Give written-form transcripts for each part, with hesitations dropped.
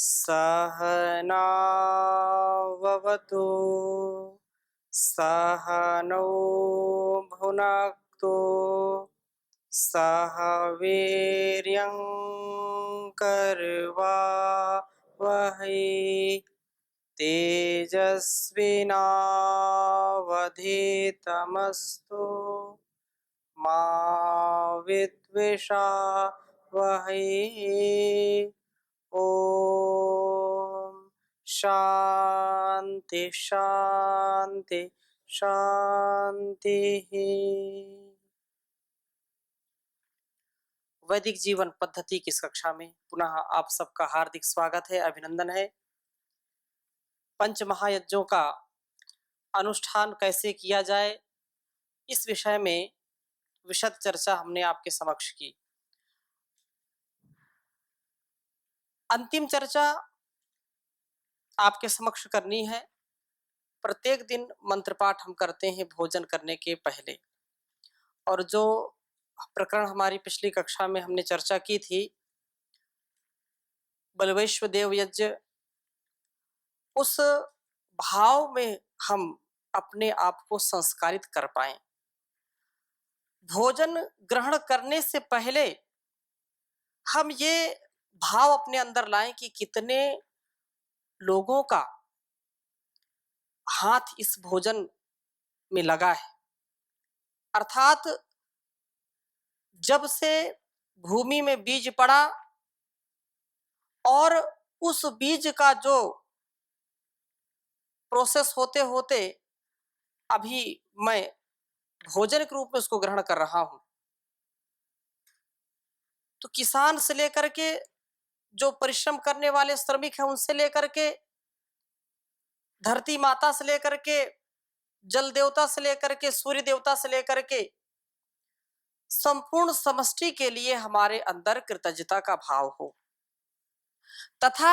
सहनाववतु सहनौ भुनक्तु सह वीर्यं करवावहै तेजस्विनावधीतमस्तु मा विद्विषावहै। ओम शांति शांति शांति। वैदिक जीवन पद्धति की इस कक्षा में पुनः आप सबका हार्दिक स्वागत है, अभिनंदन है। पंच महायज्ञों का अनुष्ठान कैसे किया जाए, इस विषय में विशद चर्चा हमने आपके समक्ष की। अंतिम चर्चा आपके समक्ष करनी है। प्रत्येक दिन मंत्र पाठ हम करते हैं भोजन करने के पहले, और जो प्रकरण हमारी पिछली कक्षा में हमने चर्चा की थी, बलवैश्व देव यज्ञ, उस भाव में हम अपने आप को संस्कारित कर पाए। भोजन ग्रहण करने से पहले हम ये भाव अपने अंदर लाएं कि कितने लोगों का हाथ इस भोजन में लगा है। अर्थात जब से भूमि में बीज पड़ा और उस बीज का जो प्रोसेस होते होते अभी मैं भोजन के रूप में उसको ग्रहण कर रहा हूं, तो किसान से लेकर के जो परिश्रम करने वाले श्रमिक हैं, उनसे लेकर के धरती माता से लेकर के जल देवता से लेकर के सूर्य देवता से लेकर के संपूर्ण समष्टि के लिए हमारे अंदर कृतज्ञता का भाव हो, तथा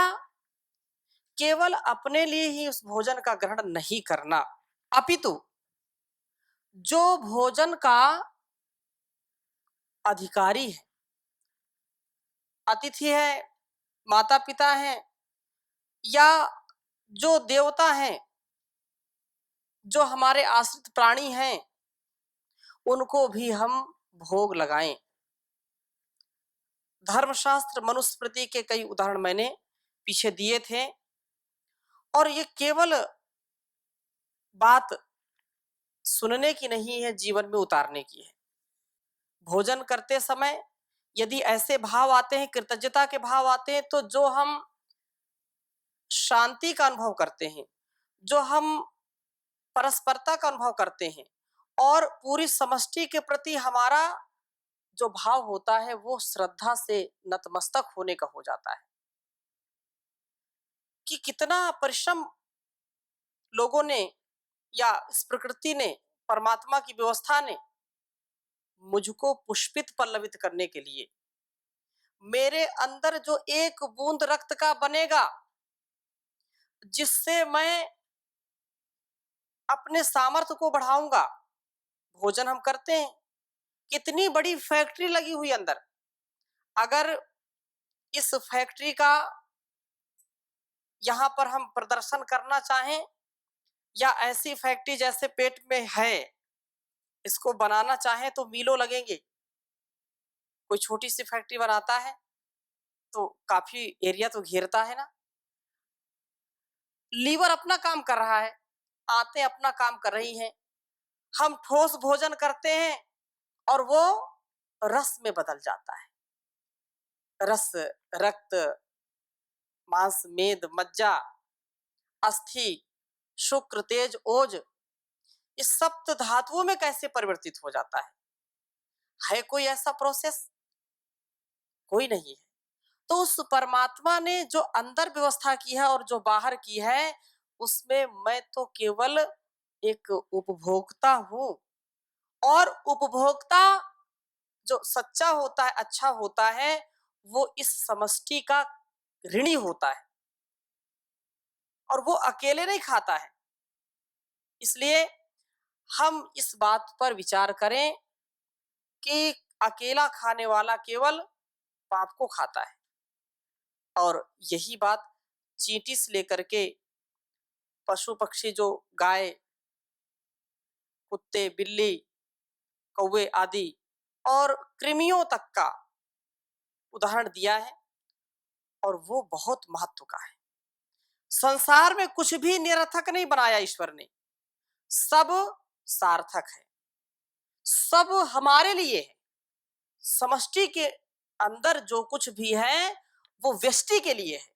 केवल अपने लिए ही उस भोजन का ग्रहण नहीं करना, अपितु जो भोजन का अधिकारी है, अतिथि है, माता पिता हैं, या जो देवता हैं, जो हमारे आश्रित प्राणी हैं, उनको भी हम भोग लगाएं। धर्मशास्त्र मनुस्मृति के कई उदाहरण मैंने पीछे दिए थे, और ये केवल बात सुनने की नहीं है, जीवन में उतारने की है। भोजन करते समय यदि ऐसे भाव आते हैं, कृतज्ञता के भाव आते हैं, तो जो हम शांति का अनुभव करते हैं, जो हम परस्परता का अनुभव करते हैं, और पूरी समष्टि के प्रति हमारा जो भाव होता है वो श्रद्धा से नतमस्तक होने का हो जाता है। कि कितना परिश्रम लोगों ने या इस प्रकृति ने, परमात्मा की व्यवस्था ने मुझको पुष्पित पल्लवित करने के लिए, मेरे अंदर जो एक बूंद रक्त का बनेगा जिससे मैं अपने सामर्थ्य को बढ़ाऊंगा। भोजन हम करते हैं, कितनी बड़ी फैक्ट्री लगी हुई अंदर, अगर इस फैक्ट्री का यहां पर हम प्रदर्शन करना चाहें, या ऐसी फैक्ट्री जैसे पेट में है इसको बनाना चाहें, तो मीलों लगेंगे। कोई छोटी सी फैक्ट्री बनाता है तो काफी एरिया तो घेरता है ना। लीवर अपना काम कर रहा है, आंतें अपना काम कर रही हैं, हम ठोस भोजन करते हैं और वो रस में बदल जाता है। रस, रक्त, मांस, मेद, मज्जा, अस्थि, शुक्र, तेज, ओज, इस सप्त धातुओं में कैसे परिवर्तित हो जाता है कोई ऐसा प्रोसेस? कोई नहीं है। तो उस परमात्मा ने जो अंदर व्यवस्था की है और जो बाहर की है, उसमें मैं तो केवल एक उपभोक्ता हूं। और उपभोक्ता जो सच्चा होता है, अच्छा होता है, वो इस समष्टि का ऋणी होता है, और वो अकेले नहीं खाता है। इसलिए हम इस बात पर विचार करें कि अकेला खाने वाला केवल पाप को खाता है, और यही बात चींटी से लेकर के पशु पक्षी, जो गाय, कुत्ते, बिल्ली, कौवे आदि और कृमियों तक का उदाहरण दिया है, और वो बहुत महत्व का है। संसार में कुछ भी निरर्थक नहीं बनाया ईश्वर ने, सब सार्थक है, सब हमारे लिए है। समष्टि के अंदर जो कुछ भी है वो व्यष्टि के लिए है।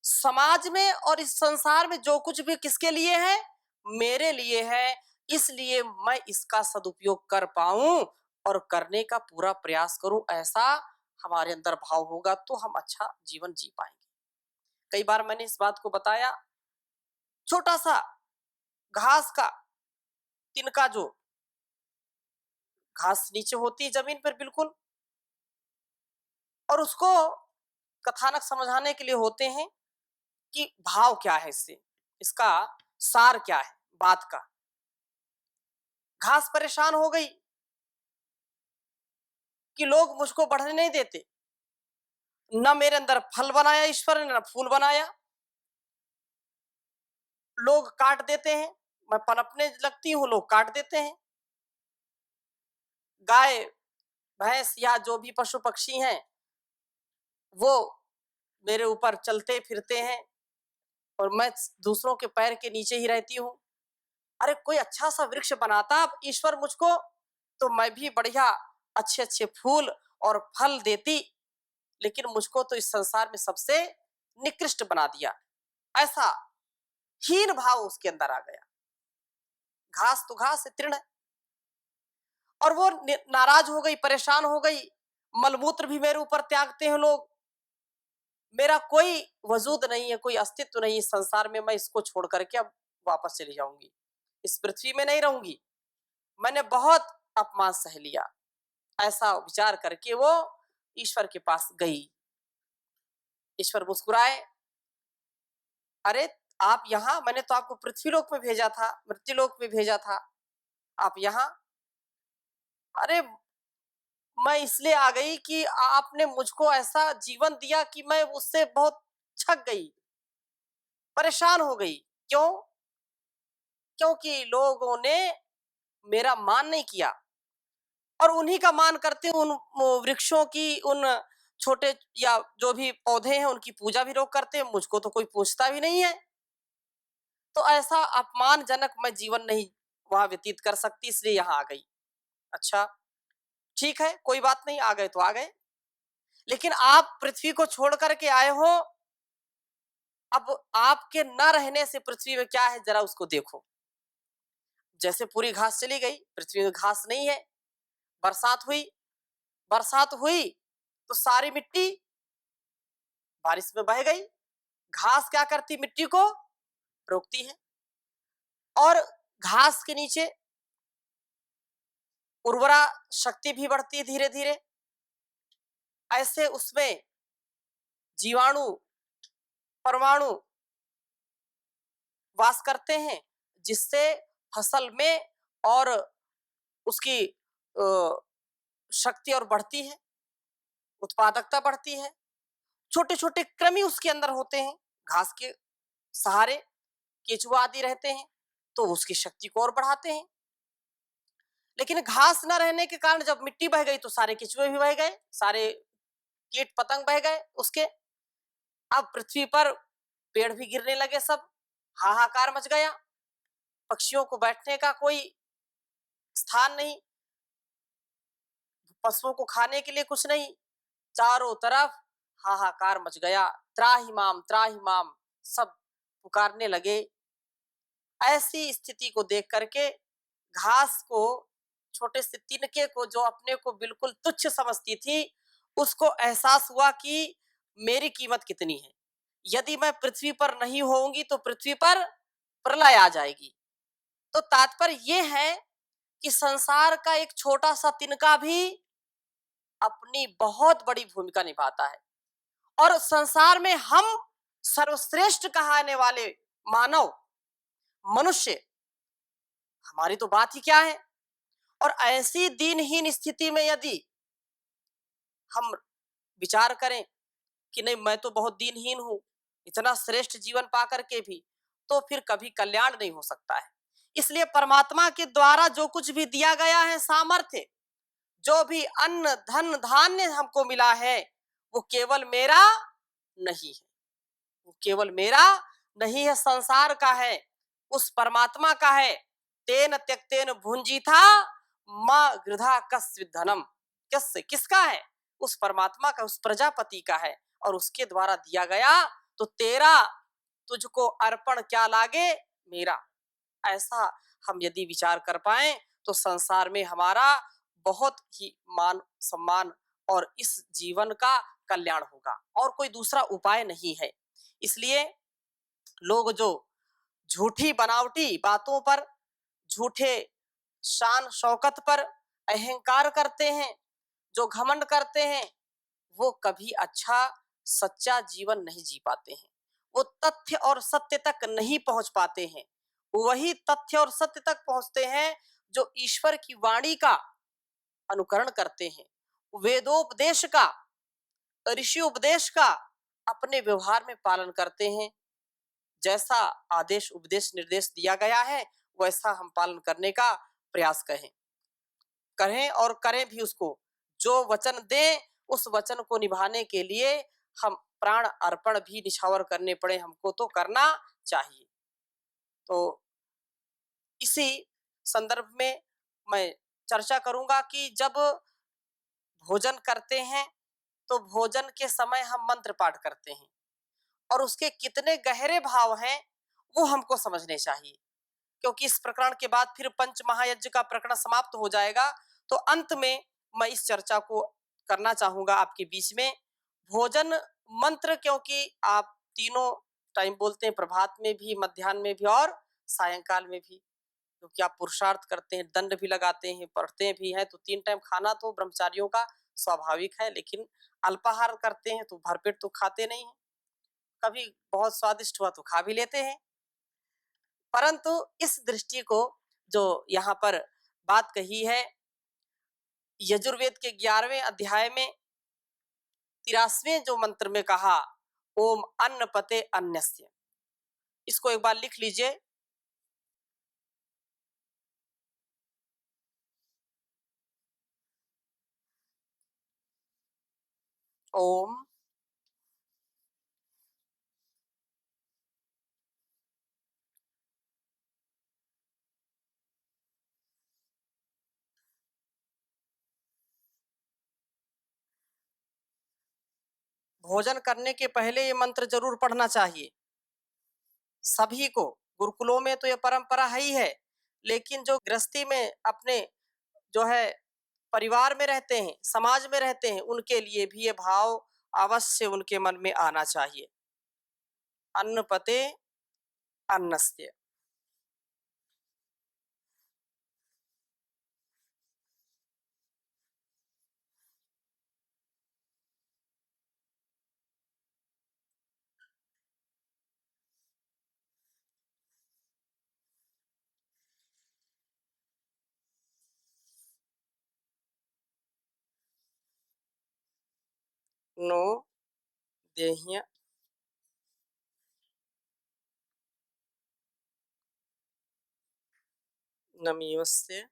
समाज में और इस संसार में जो कुछ भी किसके लिए है? मेरे लिए है। इसलिए मैं इसका सदुपयोग कर पाऊं और करने का पूरा प्रयास करूं, ऐसा हमारे अंदर भाव होगा तो हम अच्छा जीवन जी पाएंगे। कई बार मैंने इस बात को बताया, छोटा सा घास का तिनका, जो घास नीचे होती है जमीन पर बिल्कुल, और उसको कथानक समझाने के लिए होते हैं कि भाव क्या है, इससे इसका सार क्या है बात का। घास परेशान हो गई कि लोग मुझको बढ़ने नहीं देते, न मेरे अंदर फल बनाया ईश्वर ने, न फूल बनाया, लोग काट देते हैं, मैं पनपने लगती हूँ, लोग काट देते हैं। गाय, भैंस या जो भी पशु पक्षी हैं वो मेरे ऊपर चलते फिरते हैं और मैं दूसरों के पैर के नीचे ही रहती हूँ। अरे कोई अच्छा सा वृक्ष बनाता ईश्वर मुझको, तो मैं भी बढ़िया अच्छे अच्छे फूल और फल देती, लेकिन मुझको तो इस संसार में सबसे निकृष्ट बना दिया। ऐसा हीन भाव उसके अंदर आ गया। घास तो घास है, तृण है, और वो नाराज हो गई, परेशान हो गई। मलमूत्र भी मेरे ऊपर त्यागते हैं लोग, मेरा कोई वजूद नहीं है, कोई अस्तित्व नहीं इस संसार में, मैं इसको छोड़ करके अब वापस चली जाऊंगी, इस पृथ्वी में नहीं रहूंगी, मैंने बहुत अपमान सह लिया। ऐसा विचार करके वो ईश्वर के पास गई। ईश्वर मुस्कुराए, अरे आप यहाँ, मैंने तो आपको पृथ्वीलोक में भेजा था, मृत्युलोक में भेजा था, आप यहाँ? अरे मैं इसलिए आ गई कि आपने मुझको ऐसा जीवन दिया कि मैं उससे बहुत छक गई, परेशान हो गई। क्यों? क्योंकि लोगों ने मेरा मान नहीं किया, और उन्हीं का मान करते उन वृक्षों की, उन छोटे या जो भी पौधे हैं उनकी पूजा भी लोग करते हैं, मुझको तो कोई पूछता भी नहीं है। तो ऐसा अपमानजनक मैं जीवन नहीं वहां व्यतीत कर सकती, इसलिए यहाँ आ गई। अच्छा ठीक है, कोई बात नहीं, आ गए तो आ गए, लेकिन आप पृथ्वी को छोड़ करके आए हो, अब आपके न रहने से पृथ्वी में क्या है जरा उसको देखो। जैसे पूरी घास चली गई, पृथ्वी में घास नहीं है। बरसात हुई, बरसात हुई तो सारी मिट्टी बारिश में बह गई। घास क्या करती? मिट्टी को रोकती है, और घास के नीचे उर्वरा शक्ति भी बढ़ती है धीरे धीरे। ऐसे उसमें जीवाणु, परमाणु वास करते हैं, जिससे फसल में और उसकी शक्ति और बढ़ती है, उत्पादकता बढ़ती है। छोटे छोटे कृमि उसके अंदर होते हैं, घास के सहारे केचुआ आदि रहते हैं, तो उसकी शक्ति को और बढ़ाते हैं। लेकिन घास न रहने के कारण जब मिट्टी बह गई तो सारे केचुए भी बह गए, सारे कीट पतंग बह गए उसके। अब पृथ्वी पर पेड़ भी गिरने लगे, सब हाहाकार मच गया, पक्षियों को बैठने का कोई स्थान नहीं, पशुओं को खाने के लिए कुछ नहीं, चारों तरफ हाहाकार मच गया। त्राही माम सब पुकारने लगे। ऐसी स्थिति को देख करके घास को, छोटे से तिनके को, जो अपने को बिल्कुल तुच्छ समझती थी, उसको एहसास हुआ कि मेरी कीमत कितनी है। यदि मैं पृथ्वी पर नहीं होऊंगी तो पृथ्वी पर प्रलय आ जाएगी। तो तात्पर्य यह है कि संसार का एक छोटा सा तिनका भी अपनी बहुत बड़ी भूमिका निभाता है, और संसार में हम सर्वश्रेष्ठ कहने वाले मानव, मनुष्य, हमारी तो बात ही क्या है। और ऐसी दीनहीन स्थिति में यदि हम विचार करें कि नहीं मैं तो बहुत दीनहीन हूं, इतना श्रेष्ठ जीवन पा करके भी, तो फिर कभी कल्याण नहीं हो सकता है। इसलिए परमात्मा के द्वारा जो कुछ भी दिया गया है सामर्थ्य, जो भी अन्न धन धान्य हमको मिला है, वो केवल मेरा नहीं है, वो केवल मेरा नहीं है, संसार का है, उस परमात्मा का है। तेन त्यक्तेन भुंजीथा माँ गृधा कस्य धनम, किसका है? उस परमात्मा का, उस प्रजापति का है, और उसके द्वारा दिया गया, तो तेरा तुझको अर्पण क्या लागे, मेरा। ऐसा हम यदि विचार कर पाए तो संसार में हमारा बहुत ही मान सम्मान और इस जीवन का कल्याण होगा, और कोई दूसरा उपाय नहीं है। इसलिए लोग जो झूठी बनावटी बातों पर, झूठे शान शौकत पर अहंकार करते हैं, जो घमंड करते हैं, वो कभी अच्छा सच्चा जीवन नहीं जी पाते हैं। वो तथ्य और सत्य तक नहीं पहुंच पाते हैं। वही तथ्य और सत्य तक पहुंचते हैं जो ईश्वर की वाणी का अनुकरण करते हैं, वेदोपदेश का, ऋषि उपदेश का अपने व्यवहार में पालन करते हैं। जैसा आदेश उपदेश निर्देश दिया गया है, वैसा हम पालन करने का प्रयास करें और करें भी उसको। जो वचन दें, उस वचन को निभाने के लिए हम प्राण अर्पण भी निछावर करने पड़े, हमको तो करना चाहिए। तो इसी संदर्भ में मैं चर्चा करूंगा कि जब भोजन करते हैं, तो भोजन के समय हम मंत्र पाठ करते हैं, और उसके कितने गहरे भाव हैं वो हमको समझने चाहिए। क्योंकि इस प्रकरण के बाद फिर पंच महायज्ञ का प्रकरण समाप्त हो जाएगा। तो अंत में मैं इस चर्चा को करना चाहूंगा आपके बीच में। भोजन मंत्र, क्योंकि आप तीनों टाइम बोलते हैं, प्रभात में भी, मध्याह्न में भी और सायंकाल में भी, क्योंकि आप पुरुषार्थ करते हैं, दंड भी लगाते हैं, पढ़ते भी हैं, तो 3 टाइम खाना तो ब्रह्मचारियों का स्वाभाविक है। लेकिन अल्पाहार करते हैं तो भरपेट तो खाते नहीं हैं, कभी बहुत स्वादिष्ट हुआ तो खा भी लेते हैं। परंतु इस दृष्टि को जो यहाँ पर बात कही है, यजुर्वेद के 11वें अध्याय में 83वें जो मंत्र में कहा, ओम अन्न पते अन्यस्य, इसको एक बार लिख लीजिए। ओम भोजन करने के पहले ये मंत्र जरूर पढ़ना चाहिए सभी को। गुरुकुलों में तो ये परंपरा है ही है, लेकिन जो गृहस्थी में अपने जो है परिवार में रहते हैं, समाज में रहते हैं, उनके लिए भी ये भाव अवश्य उनके मन में आना चाहिए। अन्न पते अन्नस्य। नो देह्य नमीयस्य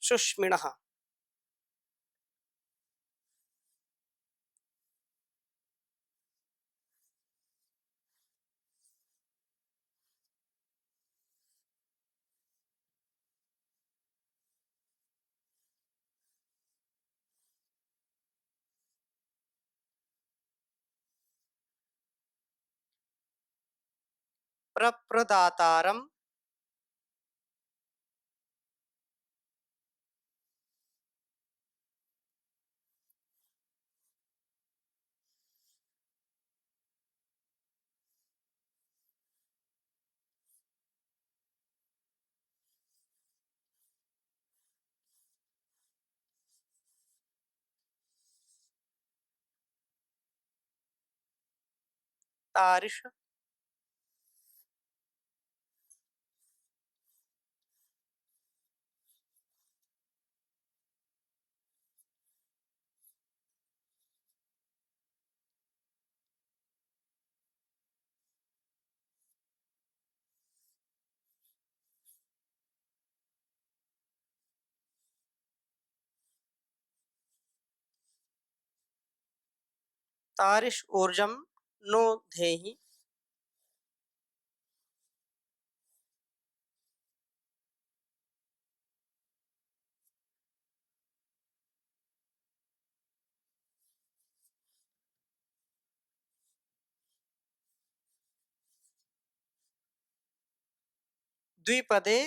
सुष्मिणः। प्रप्रदातारम तारिश तारिश ऊर्जम नो धेहि द्विपदे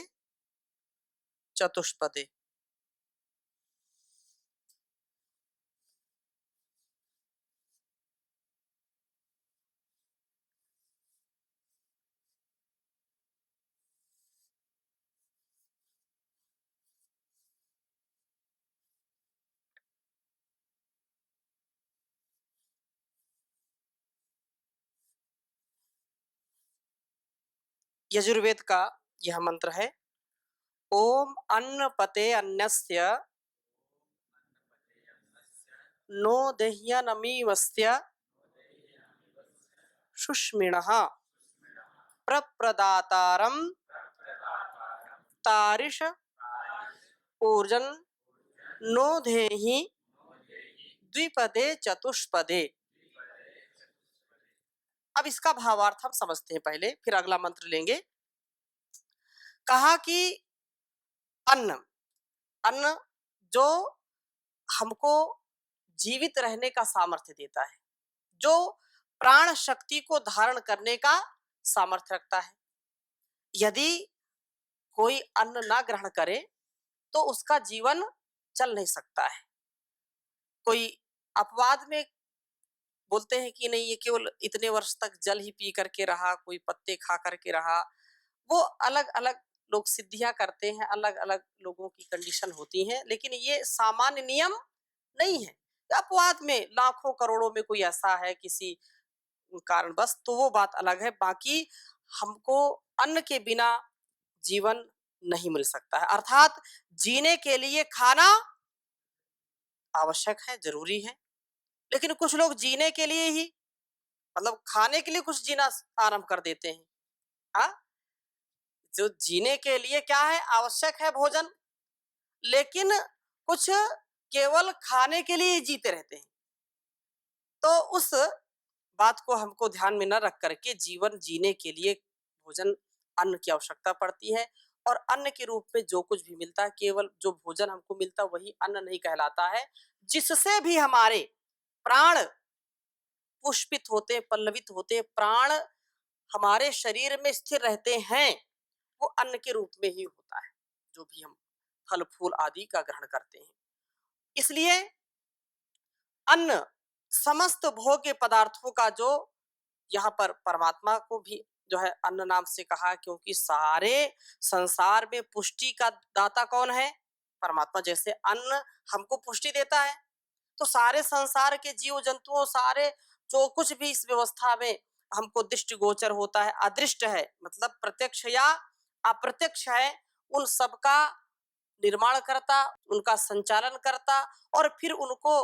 चतुष्पदे। यजुर्वेद का यह मंत्र है। ओम अन्न पते अन्नस्य नो दह्यनमीवस्य सुष्मिणः प्रप्रदातारं तारिश ऊर्जन नो धेहि द्विपदे चतुष्पदे। अब इसका भावार्थ हम समझते हैं पहले, फिर अगला मंत्र लेंगे। कहा कि अन्न, अन्न जो हमको जीवित रहने का सामर्थ्य देता है, जो प्राण शक्ति को धारण करने का सामर्थ्य रखता है। यदि कोई अन्न ना ग्रहण करे तो उसका जीवन चल नहीं सकता है। कोई अपवाद में बोलते हैं कि नहीं, ये केवल इतने वर्ष तक जल ही पी करके रहा, कोई पत्ते खा करके रहा। वो अलग अलग लोग सिद्धियां करते हैं, अलग अलग लोगों की कंडीशन होती है, लेकिन ये सामान्य नियम नहीं है। अपवाद में लाखों करोड़ों में कोई ऐसा है किसी कारणवश, तो वो बात अलग है। बाकी हमको अन्न के बिना जीवन नहीं मिल सकता है। अर्थात जीने के लिए खाना आवश्यक है, जरूरी है। लेकिन कुछ लोग जीने के लिए ही, मतलब खाने के लिए कुछ जीना आरंभ कर देते हैं। हाँ, जो जीने के लिए क्या है, आवश्यक है भोजन, लेकिन कुछ केवल खाने के लिए ही जीते रहते हैं। तो उस बात को हमको ध्यान में न रख करके जीवन जीने के लिए भोजन, अन्न की आवश्यकता पड़ती है। और अन्न के रूप में जो कुछ भी मिलता है, केवल जो भोजन हमको मिलता है वही अन्न नहीं कहलाता है। जिससे भी हमारे प्राण पुष्पित होते, पल्लवित होते, प्राण हमारे शरीर में स्थिर रहते हैं, वो अन्न के रूप में ही होता है, जो भी हम फल फूल आदि का ग्रहण करते हैं। इसलिए अन्न समस्त भोग्य पदार्थों का, जो यहाँ पर परमात्मा को भी जो है अन्न नाम से कहा, क्योंकि सारे संसार में पुष्टि का दाता कौन है? परमात्मा। जैसे अन्न हमको पुष्टि देता है, तो सारे संसार के जीव जंतुओं, सारे जो कुछ भी इस व्यवस्था में हमको दृष्टि गोचर होता है, अदृष्ट है, मतलब प्रत्यक्ष या अप्रत्यक्ष है, उन सबका निर्माण करता, उनका संचालन करता और फिर उनको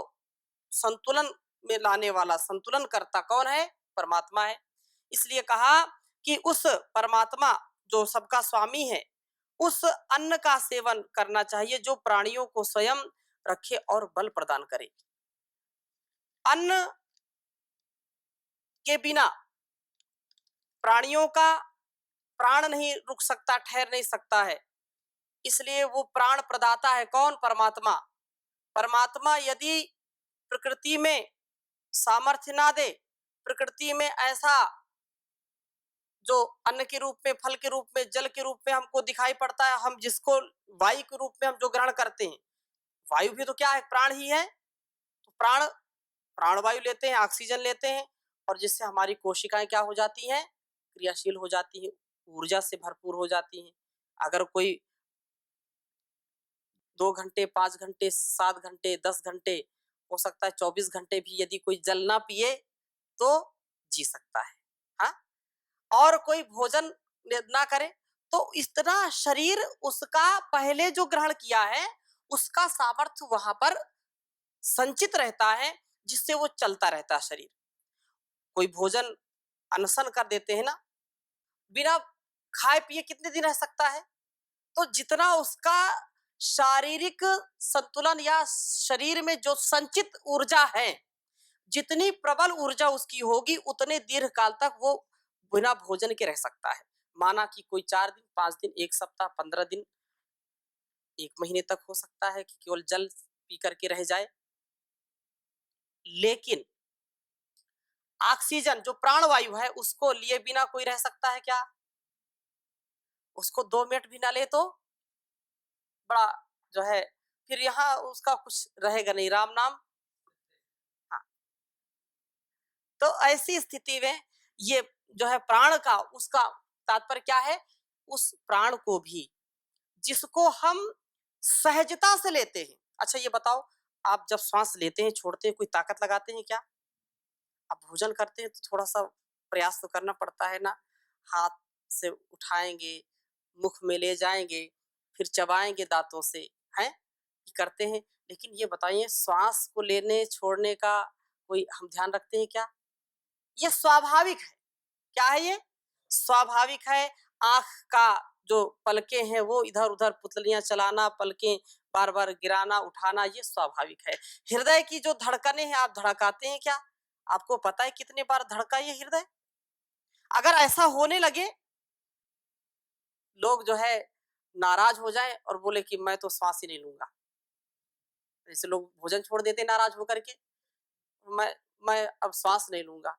संतुलन में लाने वाला, संतुलन करता कौन है? परमात्मा है। इसलिए कहा कि उस परमात्मा जो सबका स्वामी है, उस अन्न का सेवन करना चाहिए जो प्राणियों को स्वयं रखे और बल प्रदान करे। अन्न के बिना प्राणियों का प्राण नहीं रुक सकता, ठहर नहीं सकता है। इसलिए वो प्राण प्रदाता है कौन? परमात्मा। परमात्मा यदि प्रकृति में सामर्थ्य ना दे, प्रकृति में ऐसा जो अन्न के रूप में, फल के रूप में, जल के रूप में हमको दिखाई पड़ता है, हम जिसको वायु के रूप में हम जो ग्रहण करते हैं, वायु भी तो क्या है? प्राण ही है। तो प्राणवायु लेते हैं, ऑक्सीजन लेते हैं, और जिससे हमारी कोशिकाएं क्या हो जाती हैं? क्रियाशील हो जाती हैं, ऊर्जा से भरपूर हो जाती हैं। अगर कोई 2 घंटे, 5 घंटे, 7 घंटे, 10 घंटे, हो सकता है 24 घंटे भी यदि कोई जल ना पिए तो जी सकता है। और कोई भोजन ना करे तो इतना शरीर उसका पहले जो ग्रहण किया है उसका सामर्थ्य वहां पर संचित रहता है, जिससे वो चलता रहता है शरीर। कोई भोजन अनशन कर देते हैं ना, बिना खाए पिए कितने दिन रह सकता है? तो जितना उसका शारीरिक संतुलन या शरीर में जो संचित ऊर्जा है, जितनी प्रबल ऊर्जा उसकी होगी उतने दीर्घ काल तक वो बिना भोजन के रह सकता है। माना कि कोई 4 दिन, 5 दिन, 1 सप्ताह, 15 दिन, 1 महीने तक हो सकता है कि केवल जल पी करके रह जाए। लेकिन ऑक्सीजन जो प्राणवायु है उसको लिए बिना कोई रह सकता है क्या? उसको 2 मिनट भी ना ले तो बड़ा जो है फिर यहाँ उसका कुछ रहेगा नहीं, राम नाम। हाँ, तो ऐसी स्थिति में ये जो है प्राण का उसका तात्पर्य क्या है? उस प्राण को भी जिसको हम सहजता से लेते हैं। अच्छा ये बताओ, आप जब श्वास लेते हैं छोड़ते हैं कोई ताकत लगाते हैं क्या? आप भोजन करते हैं तो थोड़ा सा प्रयास तो करना पड़ता है ना, हाथ से उठाएंगे, मुख में ले जाएंगे, फिर चबाएंगे दांतों से, हैं, ये करते हैं। लेकिन ये बताइए श्वास को लेने छोड़ने का कोई हम ध्यान रखते हैं क्या? ये स्वाभाविक है। क्या है ये? स्वाभाविक है। आंख का जो पलकें हैं वो इधर उधर पुतलियां चलाना, पलकें बार बार गिराना उठाना, ये स्वाभाविक है। हृदय की जो धड़कनें हैं आप धड़काते हैं क्या? आपको पता है कितने बार धड़का ये हृदय? अगर ऐसा होने लगे, लोग जो है नाराज हो जाए और बोले कि मैं तो श्वास ही नहीं लूंगा, जैसे लोग भोजन छोड़ देते नाराज होकर के, मैं मैं अब श्वास नहीं लूंगा,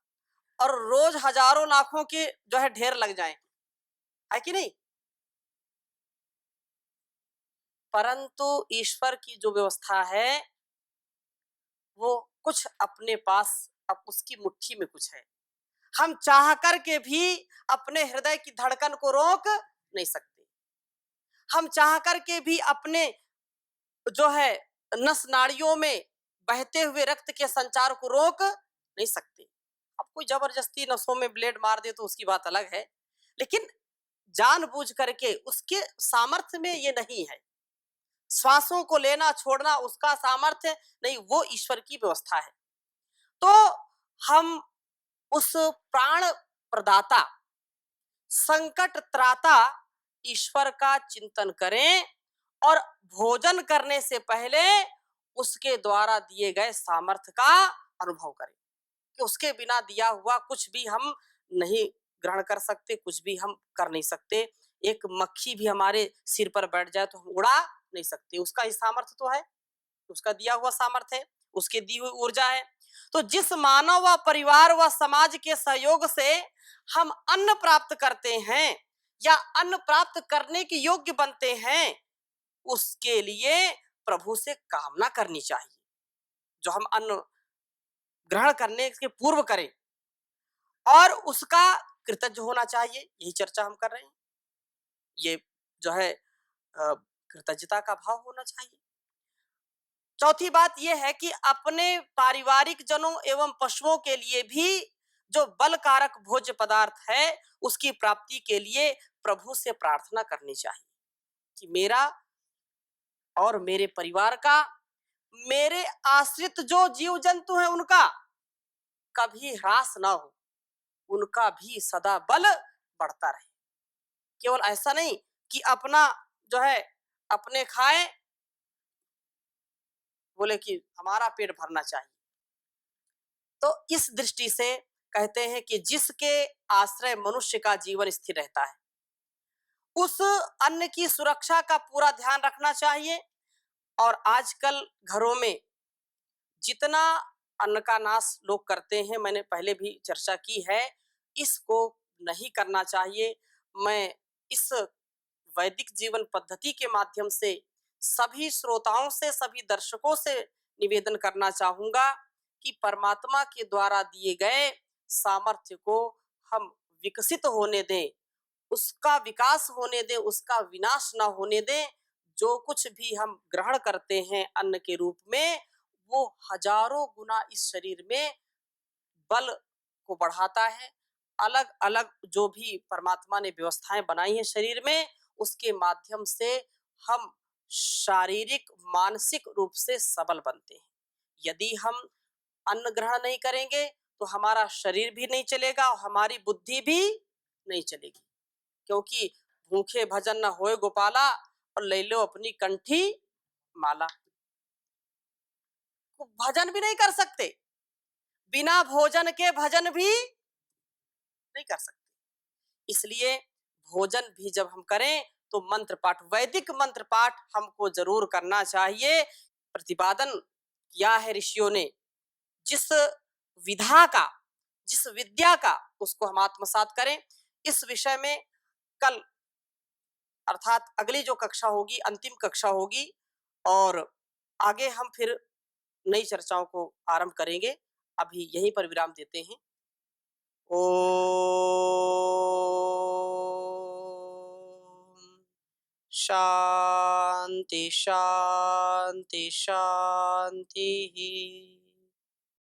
और रोज हजारों लाखों के जो है ढेर लग जाए, है कि नहीं? परंतु ईश्वर की जो व्यवस्था है वो कुछ अपने पास, अब उसकी मुट्ठी में कुछ है। हम चाह कर के भी अपने हृदय की धड़कन को रोक नहीं सकते। हम चाह कर के भी अपने जो है नस नाड़ियों में बहते हुए रक्त के संचार को रोक नहीं सकते। अब कोई जबरदस्ती नसों में ब्लेड मार दे तो उसकी बात अलग है, लेकिन जानबूझ करके उसके सामर्थ्य में ये नहीं है। श्वासों को लेना छोड़ना उसका सामर्थ्य नहीं, वो ईश्वर की व्यवस्था है। तो हम उस प्राण प्रदाता, संकट त्राता ईश्वर का चिंतन करें और भोजन करने से पहले उसके द्वारा दिए गए सामर्थ्य का अनुभव करें कि उसके बिना दिया हुआ कुछ भी हम नहीं ग्रहण कर सकते, कुछ भी हम कर नहीं सकते। एक मक्खी भी हमारे सिर पर बैठ जाए तो हम उड़ा नहीं सकते, उसका ही सामर्थ्य तो है, उसका दिया हुआ सामर्थ्य है, उसके दी हुई ऊर्जा है। तो जिस मानव व परिवार व समाज के सहयोग से हम अन्न प्राप्त करते हैं या अन्न प्राप्त करने के योग्य बनते हैं, उसके लिए प्रभु से कामना करनी चाहिए। जो हम अन्न ग्रहण करने के पूर्व करें और उसका कृतज्ञ होना चाहिए, यही चर्चा हम कर रहे हैं। ये जो है कृतज्ञता का भाव होना चाहिए। चौथी बात यह है कि अपने पारिवारिक जनों एवं पशुओं के लिए भी जो बल कारक भोज्य पदार्थ है उसकी प्राप्ति के लिए प्रभु से प्रार्थना करनी चाहिए कि मेरा और मेरे परिवार का, मेरे आश्रित जो जीव जंतु हैं उनका कभी ह्रास ना हो, उनका भी सदा बल बढ़ता रहे। केवल ऐसा नहीं कि अपना जो है अपने खाएं, बोले कि हमारा पेट भरना चाहिए। तो इस दृष्टि से कहते हैं कि जिसके आश्रय मनुष्य का जीवन स्थिर रहता है, उस अन्न की सुरक्षा का पूरा ध्यान रखना चाहिए। और आजकल घरों में जितना अन्न का नाश लोग करते हैं, मैंने पहले भी चर्चा की है, इसको नहीं करना चाहिए। मैं इस वैदिक जीवन पद्धति के माध्यम से सभी श्रोताओं से, सभी दर्शकों से निवेदन करना चाहूंगा कि परमात्मा के द्वारा दिए गए सामर्थ्य को हम विकसित होने दें, उसका विकास होने दें, उसका विनाश ना होने दें। जो कुछ भी हम ग्रहण करते हैं अन्न के रूप में, वो हजारों गुना इस शरीर में बल को बढ़ाता है, अलग अलग जो भी परमात्मा ने व्यवस्थाएं बनाई हैं शरीर में, उसके माध्यम से हम शारीरिक मानसिक रूप से सबल बनते हैं। यदि हम अन्न ग्रहण नहीं करेंगे तो हमारा शरीर भी नहीं चलेगा और हमारी बुद्धि भी नहीं चलेगी, क्योंकि भूखे भजन न होए गोपाला और ले लो अपनी कंठी माला। तो भजन भी नहीं कर सकते, बिना भोजन के भजन भी नहीं कर सकते। इसलिए भोजन भी जब हम करें तो मंत्र पाठ, वैदिक मंत्र पाठ हमको जरूर करना चाहिए। प्रतिपादन किया है ऋषियों ने, जिस विधा का, जिस विद्या का, उसको हम आत्मसात करें। इस विषय में कल अर्थात अगली जो कक्षा होगी, अंतिम कक्षा होगी, और आगे हम फिर नई चर्चाओं को आरंभ करेंगे। अभी यहीं पर विराम देते हैं। ओम शांति शांति शांति।